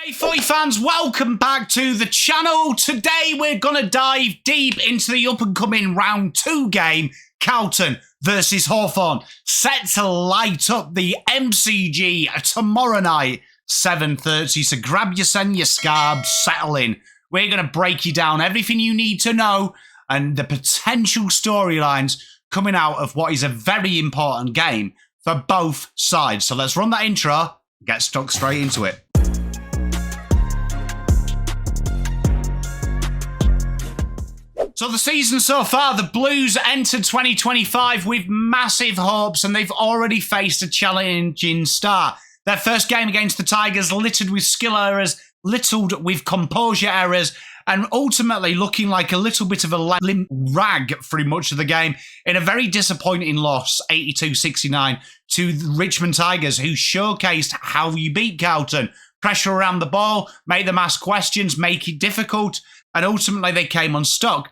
Hey Footy fans, welcome back to the channel. Today we're going to dive deep into the up-and-coming round 2 game, Carlton versus Hawthorn, set to light up the MCG tomorrow night, 7:30. So grab your sen, your scarves, settle in. We're going to break you down everything you need to know and the potential storylines coming out of what is a very important game for both sides. So let's run that intro, get stuck straight into it. So the season so far, the Blues entered 2025 with massive hopes and they've already faced a challenging start. Their first game against the Tigers littered with skill errors, littered with composure errors, and ultimately looking like a little bit of a limp rag through much of the game in a very disappointing loss, 82-69, to the Richmond Tigers, who showcased how you beat Carlton. Pressure around the ball, make them ask questions, make it difficult, and ultimately they came unstuck.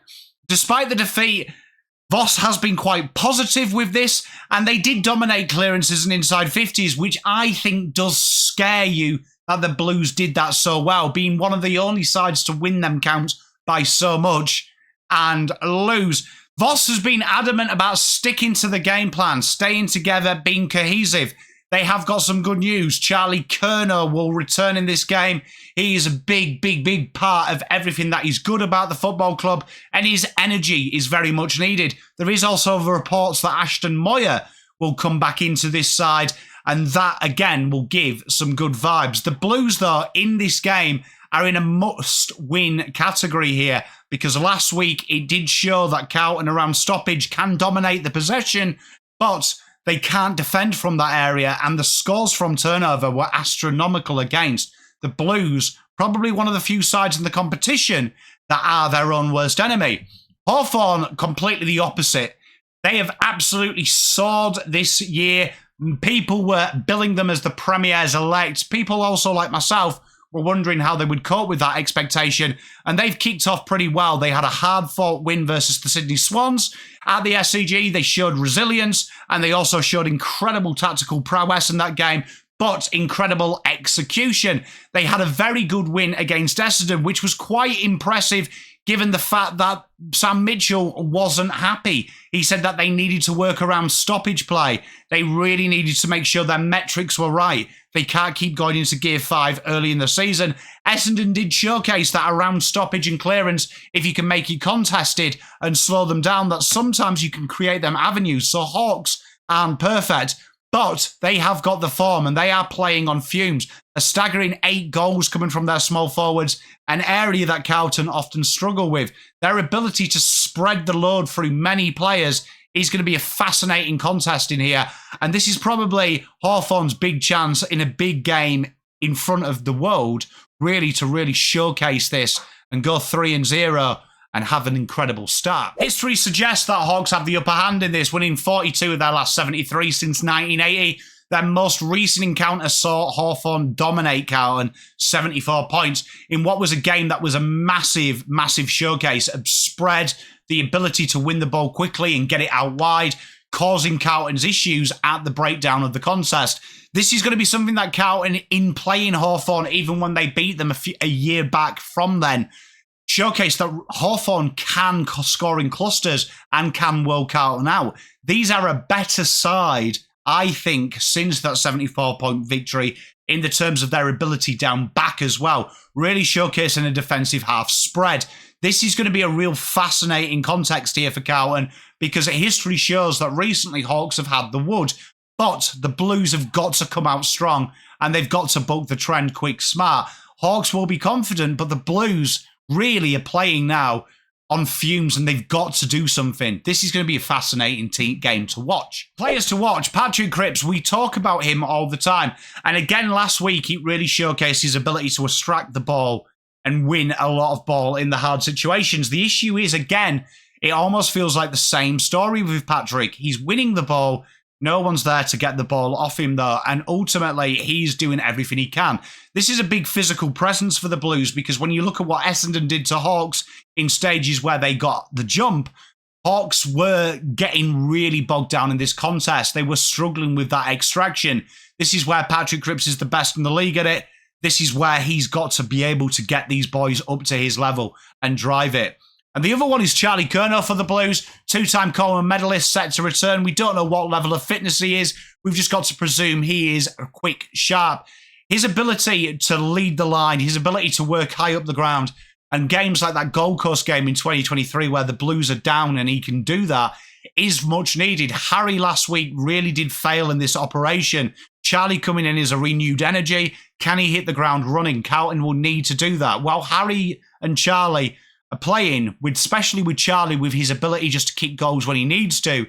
Despite the defeat, Voss has been quite positive with this, and they did dominate clearances and inside 50s, which I think does scare you that the Blues did that so well, being one of the only sides to win them counts by so much and lose. Voss has been adamant about sticking to the game plan, staying together, being cohesive. They have got some good news. Charlie Curnow will return in this game. He is a big part of everything that is good about the football club, and his energy is very much needed. There is also the reports that Ashton Moyer will come back into this side, and that, again, will give some good vibes. The Blues, though, in this game are in a must-win category here, because last week it did show that Carlton around stoppage can dominate the possession, but they can't defend from that area, and the scores from turnover were astronomical against the Blues, probably one of the few sides in the competition that are their own worst enemy. Hawthorn, completely the opposite. They have absolutely soared this year. People were billing them as the Premier's elect. People also, like myself, were wondering how they would cope with that expectation, and they've kicked off pretty well. They had a hard-fought win versus the Sydney Swans. At the SCG, they showed resilience, and they also showed incredible tactical prowess in that game, but incredible execution. They had a very good win against Essendon, which was quite impressive given the fact that Sam Mitchell wasn't happy. He said that they needed to work around stoppage play. They really needed to make sure their metrics were right. They can't keep going into Gear 5 early in the season. Essendon did showcase that around stoppage and clearance, if you can make it contested and slow them down, that sometimes you can create them avenues. So Hawks aren't perfect, but they have got the form and they are playing on fumes. A staggering 8 goals coming from their small forwards, an area that Carlton often struggle with. Their ability to spread the load through many players is going to be a fascinating contest in here. And this is probably Hawthorn's big chance in a big game in front of the world, really to really showcase this and go 3-0 and have an incredible start. History suggests that Hawks have the upper hand in this, winning 42 of their last 73 since 1980. Their most recent encounter saw Hawthorn dominate Carlton, 74 points, in what was a game that was a massive showcase of spread, the ability to win the ball quickly and get it out wide, causing Carlton's issues at the breakdown of the contest. This is going to be something that Carlton, in playing Hawthorn, even when they beat them a year back from then, showcase that Hawthorn can score in clusters and can world Carlton out. These are a better side, I think, since that 74-point victory in the terms of their ability down back as well, really showcasing a defensive half spread. This is going to be a real fascinating context here for Carlton, because history shows that recently Hawks have had the wood, but the Blues have got to come out strong and they've got to buck the trend quick smart. Hawks will be confident, but the Blues really are playing now on fumes and they've got to do something. This is going to be a fascinating game to watch. Players to watch, Patrick Cripps, we talk about him all the time. And again, last week, he really showcased his ability to extract the ball and win a lot of ball in the hard situations. The issue is, again, it almost feels like the same story with Patrick. He's winning the ball. No one's there to get the ball off him, though, and ultimately, he's doing everything he can. This is a big physical presence for the Blues, because when you look at what Essendon did to Hawks in stages where they got the jump, Hawks were getting really bogged down in this contest. They were struggling with that extraction. This is where Patrick Cripps is the best in the league at it. this is where he's got to be able to get these boys up to his level and drive it. And the other one is Charlie Curnow for the Blues, two-time Coleman medalist set to return. We don't know what level of fitness he is. We've just got to presume he is quick, sharp. His ability to lead the line, his ability to work high up the ground, and games like that Gold Coast game in 2023 where the Blues are down and he can do that is much needed. Harry last week really did fail in this operation. Charlie coming in is a renewed energy. Can he hit the ground running? Carlton will need to do that. While Harry and Charlie are playing, especially with Charlie, with his ability just to kick goals when he needs to,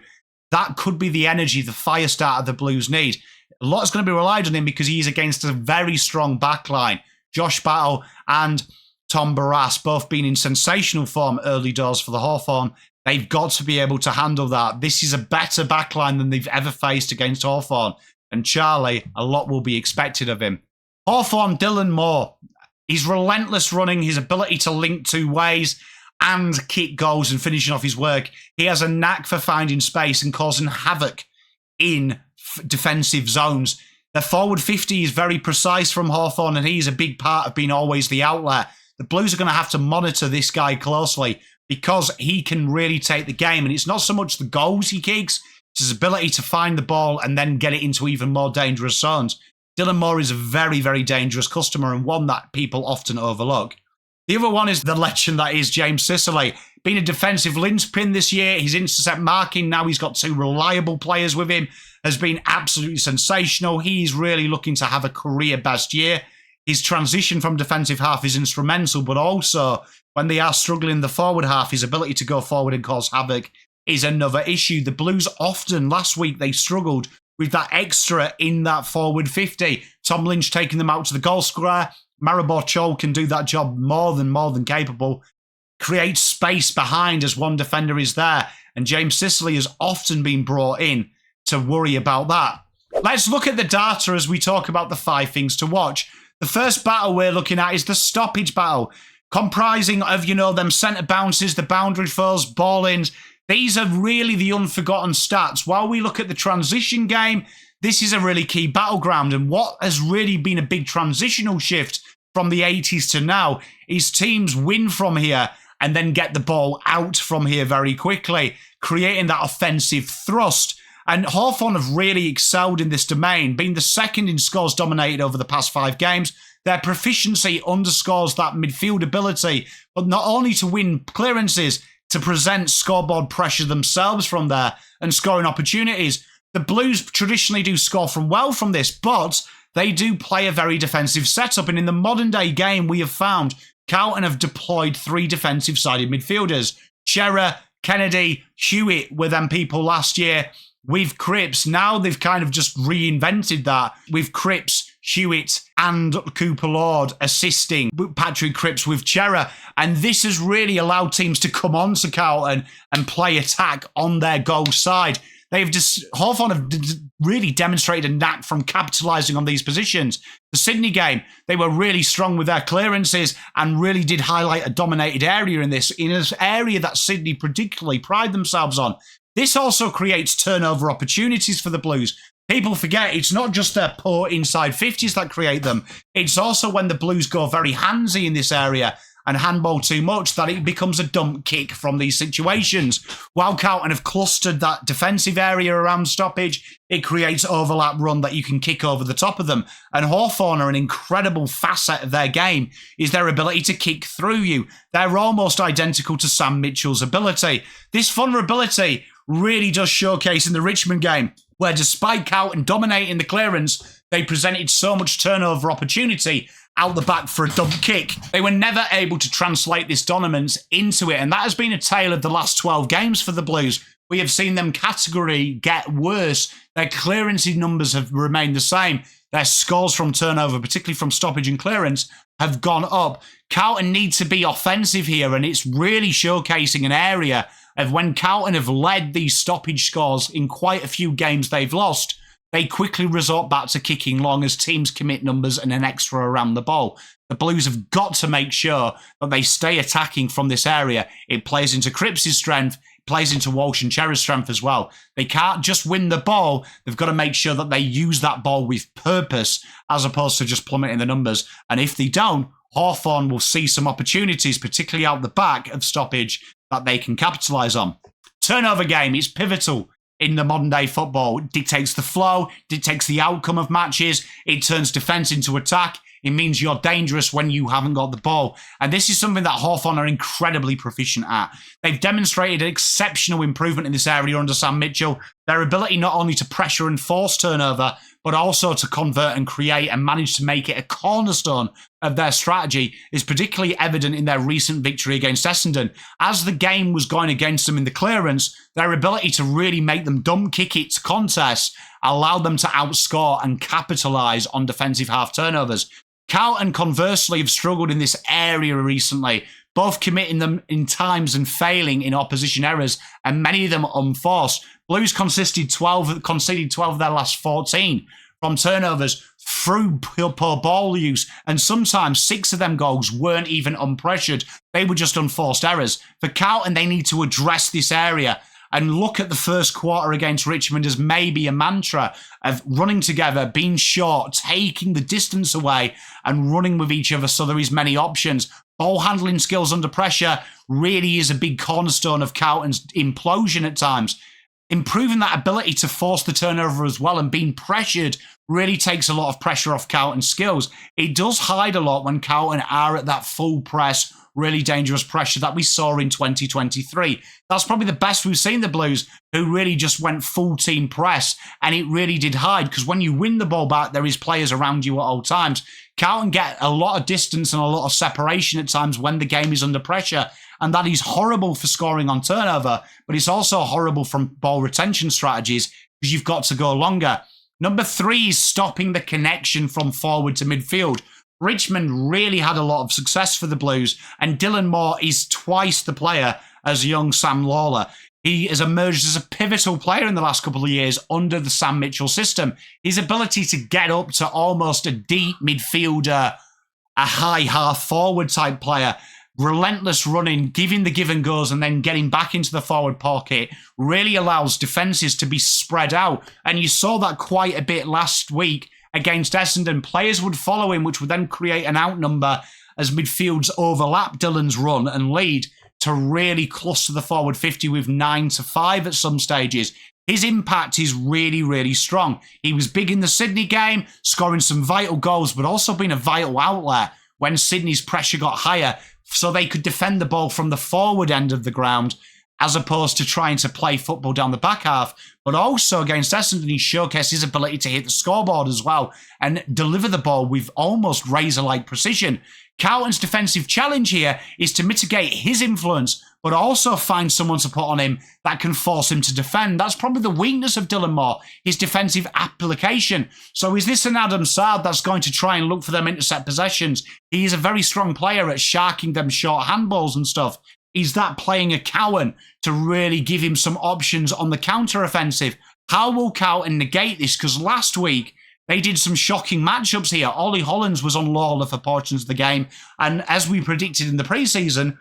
that could be the energy, the fire starter the Blues need. A lot is going to be relied on him because he's against a very strong backline. Josh Battle and Tom Barras both been in sensational form early doors for the Hawthorn. They've got to be able to handle that. This is a better backline than they've ever faced against Hawthorn. And Charlie, a lot will be expected of him. Hawthorn, Dylan Moore. His relentless running, his ability to link two ways and kick goals and finishing off his work. He has a knack for finding space and causing havoc in defensive zones. The forward 50 is very precise from Hawthorn, and he's a big part of being always the outlet. The Blues are going to have to monitor this guy closely because he can really take the game. And it's not so much the goals he kicks, it's his ability to find the ball and then get it into even more dangerous zones. Dylan Moore is a very, very dangerous customer and one that people often overlook. The other one is the legend that is James Sicily. Been a defensive linchpin this year. His intercept marking, now he's got two reliable players with him, has been absolutely sensational. He's really looking to have a career best year. His transition from defensive half is instrumental, but also when they are struggling in the forward half, his ability to go forward and cause havoc is another issue. The Blues often, last week, they struggled with that extra in that forward 50. Tom Lynch taking them out to the goal square. Maribor Chol can do that job more than capable. Create space behind as one defender is there. And James Sicily has often been brought in to worry about that. Let's look at the data as we talk about the 5 things to watch. The first battle we're looking at is the stoppage battle, comprising of, them centre bounces, the boundary throws, ball-ins. These are really the unforgotten stats. While we look at the transition game, this is a really key battleground. And what has really been a big transitional shift from the 80s to now is teams win from here and then get the ball out from here very quickly, creating that offensive thrust. And Hawthorn have really excelled in this domain, being the second in scores dominated over the past 5 games. Their proficiency underscores that midfield ability, but not only to win clearances, to present scoreboard pressure themselves from there and scoring opportunities. The Blues traditionally do score well from this, but they do play a very defensive setup. And in the modern day game, we have found Carlton have deployed 3 defensive-sided midfielders. Shearer, Kennedy, Hewitt were them people last year. With Cripps, now they've kind of just reinvented that with Cripps, Hewitt and Cooper Lord assisting Patrick Cripps with Shearer. And this has really allowed teams to come on to Carlton and play attack on their goal side. Hawthorn have really demonstrated a knack from capitalising on these positions. The Sydney game, they were really strong with their clearances and really did highlight a dominated area in an area that Sydney particularly pride themselves on. This also creates turnover opportunities for the Blues. People forget it's not just their poor inside 50s that create them. It's also when the Blues go very handsy in this area and handball too much that it becomes a dump kick from these situations. While Carlton have clustered that defensive area around stoppage, it creates overlap run that you can kick over the top of them. And Hawthorn are an incredible facet of their game is their ability to kick through you. They're almost identical to Sam Mitchell's ability. This vulnerability really does showcase in the Richmond game, where despite Carlton dominating the clearance, they presented so much turnover opportunity out the back for a dump kick. They were never able to translate this dominance into it, and that has been a tale of the last 12 games for the Blues. We have seen them category get worse. Their clearancing numbers have remained the same. Their scores from turnover, particularly from stoppage and clearance, have gone up. Carlton need to be offensive here, and it's really showcasing an area of when Carlton have led these stoppage scores in quite a few games they've lost, they quickly resort back to kicking long as teams commit numbers and an extra around the ball. The Blues have got to make sure that they stay attacking from this area. It plays into Cripps' strength, plays into Walsh and Cherry's strength as well. They can't just win the ball. They've got to make sure that they use that ball with purpose as opposed to just plummeting the numbers. And if they don't, Hawthorn will see some opportunities, particularly out the back of Stoppage, that they can capitalise on. Turnover game is pivotal in the modern day football. It dictates the flow, dictates the outcome of matches. It turns defence into attack. It means you're dangerous when you haven't got the ball. And this is something that Hawthorn are incredibly proficient at. They've demonstrated an exceptional improvement in this area under Sam Mitchell. Their ability not only to pressure and force turnover, but also to convert and create and manage to make it a cornerstone of their strategy is particularly evident in their recent victory against Essendon. As the game was going against them in the clearance, their ability to really make them dump kick it to contests allowed them to outscore and capitalise on defensive half turnovers. Carlton, conversely, have struggled in this area recently, both committing them in times and failing in opposition errors, and many of them unforced. Blues conceded 12 of their last 14 from turnovers through poor ball use, and sometimes 6 of them goals weren't even unpressured. They were just unforced errors. For Carlton, they need to address this area and look at the first quarter against Richmond as maybe a mantra of running together, being short, taking the distance away and running with each other so there is many options. Ball handling skills under pressure really is a big cornerstone of Carlton's implosion at times. Improving that ability to force the turnover as well and being pressured really takes a lot of pressure off Carlton's skills. It does hide a lot when Carlton are at that full press, really dangerous pressure that we saw in 2023. That's probably the best we've seen the Blues, who really just went full team press, and it really did hide, because when you win the ball back, there is players around you at all times. Carlton get a lot of distance and a lot of separation at times when the game is under pressure, and that is horrible for scoring on turnover, but it's also horrible from ball retention strategies because you've got to go longer. Number 3 is stopping the connection from forward to midfield. Richmond really had a lot of success for the Blues, and Dylan Moore is twice the player as young Sam Lawler. He has emerged as a pivotal player in the last couple of years under the Sam Mitchell system. His ability to get up to almost a deep midfielder, a high half-forward type player, relentless running, giving the give and goes and then getting back into the forward pocket really allows defences to be spread out. And you saw that quite a bit last week against Essendon. Players would follow him, which would then create an outnumber as midfields overlap Dylan's run and lead to really cluster the forward 50 with 9-5 at some stages. His impact is really, really strong. He was big in the Sydney game, scoring some vital goals, but also being a vital outlet when Sydney's pressure got higher, so they could defend the ball from the forward end of the ground as opposed to trying to play football down the back half. But also against Essendon, he showcased his ability to hit the scoreboard as well and deliver the ball with almost razor-like precision. Carlton's defensive challenge here is to mitigate his influence, but also find someone to put on him that can force him to defend. That's probably the weakness of Dylan Moore, his defensive application. So is this an Adam Saad that's going to try and look for them intercept possessions? He is a very strong player at sharking them short handballs and stuff. Is that playing a Cowan to really give him some options on the counter-offensive? How will Carlton negate this? Because last week, they did some shocking matchups here. Ollie Hollands was on Lawler for portions of the game. And as we predicted in the preseason,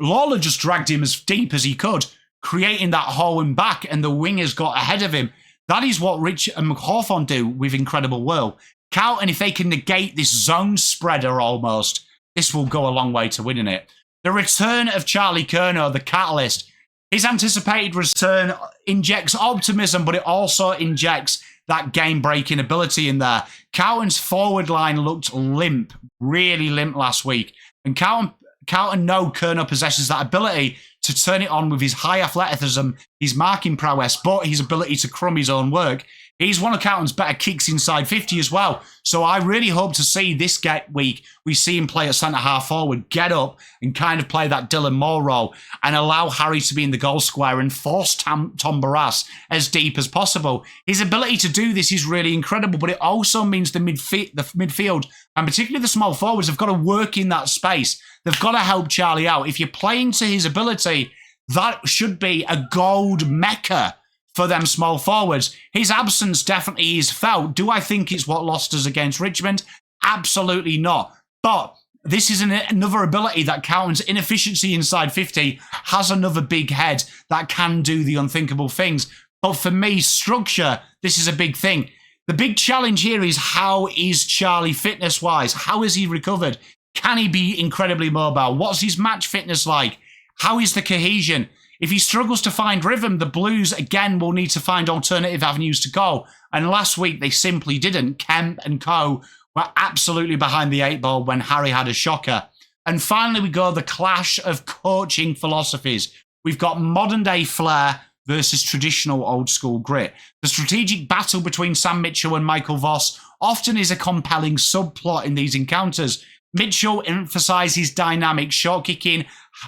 Lawler just dragged him as deep as he could, creating that hole in back, and the wingers got ahead of him. That is what Rich and Hawthorn do with incredible will. Carlton, if they can negate this zone spreader almost, this will go a long way to winning it. The return of Charlie Curnow, the catalyst. His anticipated return injects optimism, but it also injects that game-breaking ability in there. Carlton's forward line looked limp, really limp last week. And Carlton know Curnow possesses that ability to turn it on with his high athleticism, his marking prowess, but his ability to crumb his own work. He's one of Carlton's better kicks inside 50 as well. So I really hope to see this week, we see him play at centre-half forward, get up and kind of play that Dylan Moore role and allow Harry to be in the goal square and force Tom Barras as deep as possible. His ability to do this is really incredible, but it also means the midfield, and particularly the small forwards, have got to work in that space. They've got to help Charlie out. If you're playing to his ability, that should be a gold mecca for them small forwards. His absence definitely is felt. Do I think it's what lost us against Richmond? Absolutely not. But This is another ability that Carlton's inefficiency inside 50 has another big head that can do the unthinkable things. But for me, structure, this is a big thing. The big challenge here is, how is Charlie fitness-wise? How is he recovered? Can he be incredibly mobile? What's his match fitness like? How is the cohesion? If he struggles to find rhythm, the Blues, again, will need to find alternative avenues to go. And last week, they simply didn't. Kemp and co were absolutely behind the 8 ball when Harry had a shocker. And finally, we go the clash of coaching philosophies. We've got modern-day flair versus traditional old-school grit. The strategic battle between Sam Mitchell and Michael Voss often is a compelling subplot in these encounters. Mitchell emphasises dynamic short kicking,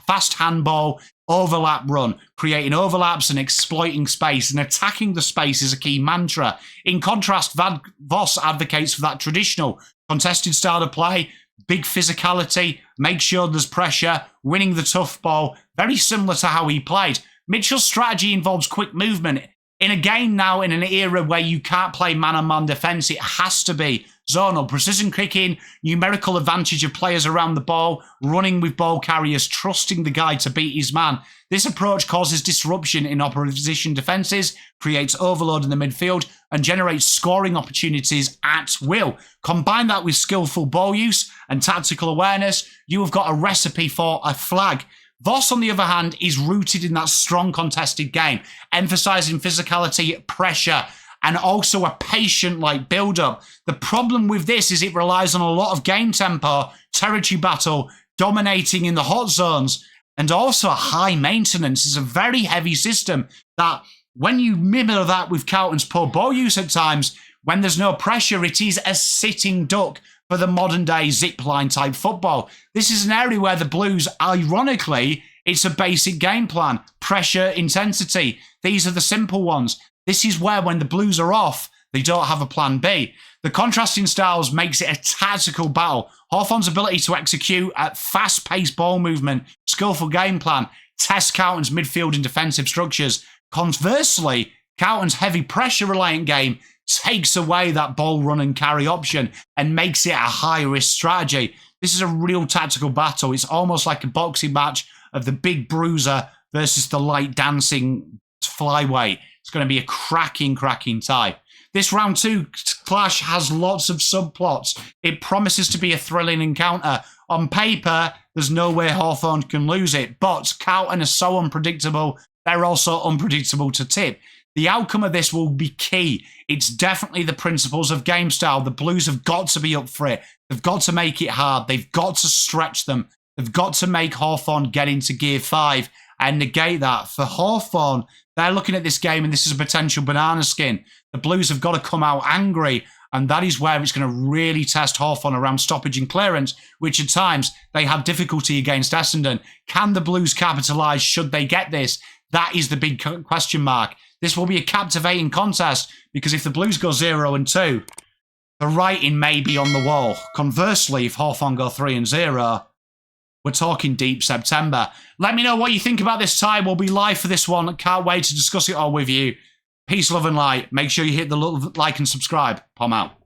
fast handball, overlap run, creating overlaps and exploiting space, and attacking the space is a key mantra. In contrast, Voss advocates for that traditional contested style of play, big physicality, make sure there's pressure, winning the tough ball, very similar to how he played. Mitchell's strategy involves quick movement. In a game now, in an era where you can't play man-on-man defence, it has to be zonal, precision kicking, numerical advantage of players around the ball, running with ball carriers, trusting the guy to beat his man. This approach causes disruption in opposition defences, creates overload in the midfield, and generates scoring opportunities at will. Combine that with skillful ball use and tactical awareness, you have got a recipe for a flag. Voss, on the other hand, is rooted in that strong contested game, emphasising physicality, pressure, and also a patient-like build-up. The problem with this is it relies on a lot of game tempo, territory battle, dominating in the hot zones, and also high maintenance. It's a very heavy system that, when you mirror that with Carlton's poor ball use at times, when there's no pressure, it is a sitting duck for the modern-day zipline type football. This is an area where the Blues, ironically, it's a basic game plan. Pressure, intensity. These are the simple ones. This is where, when the Blues are off, they don't have a plan B. The contrasting styles makes it a tactical battle. Hawthorn's ability to execute at fast-paced ball movement, skillful game plan, test Carlton's midfield and defensive structures. Conversely, Carlton's heavy pressure-reliant game takes away that ball run and carry option and makes it a high-risk strategy. This is a real tactical battle. It's almost like a boxing match of the big bruiser versus the light dancing flyweight. It's going to be a cracking tie. This round 2 clash has lots of subplots. It promises to be a thrilling encounter. On paper, there's no way Hawthorn can lose it, but Carlton are so unpredictable, they're also unpredictable to tip. The outcome of this will be key. It's definitely the principles of game style. The Blues have got to be up for it. They've got to make it hard. They've got to stretch them. They've got to make Hawthorn get into gear 5 and negate that. For Hawthorn, they're looking at this game and this is a potential banana skin. The Blues have got to come out angry, and that is where it's going to really test Hawthorn around stoppage and clearance, which at times they had difficulty against Essendon. Can the Blues capitalise should they get this? That is the big question mark. This will be a captivating contest because if the Blues go 0-2, the writing may be on the wall. Conversely, if Hawthorn go 3-0, we're talking deep September. Let me know what you think about this tie. We'll be live for this one. Can't wait to discuss it all with you. Peace, love, and light. Make sure you hit the like and subscribe. Pom out.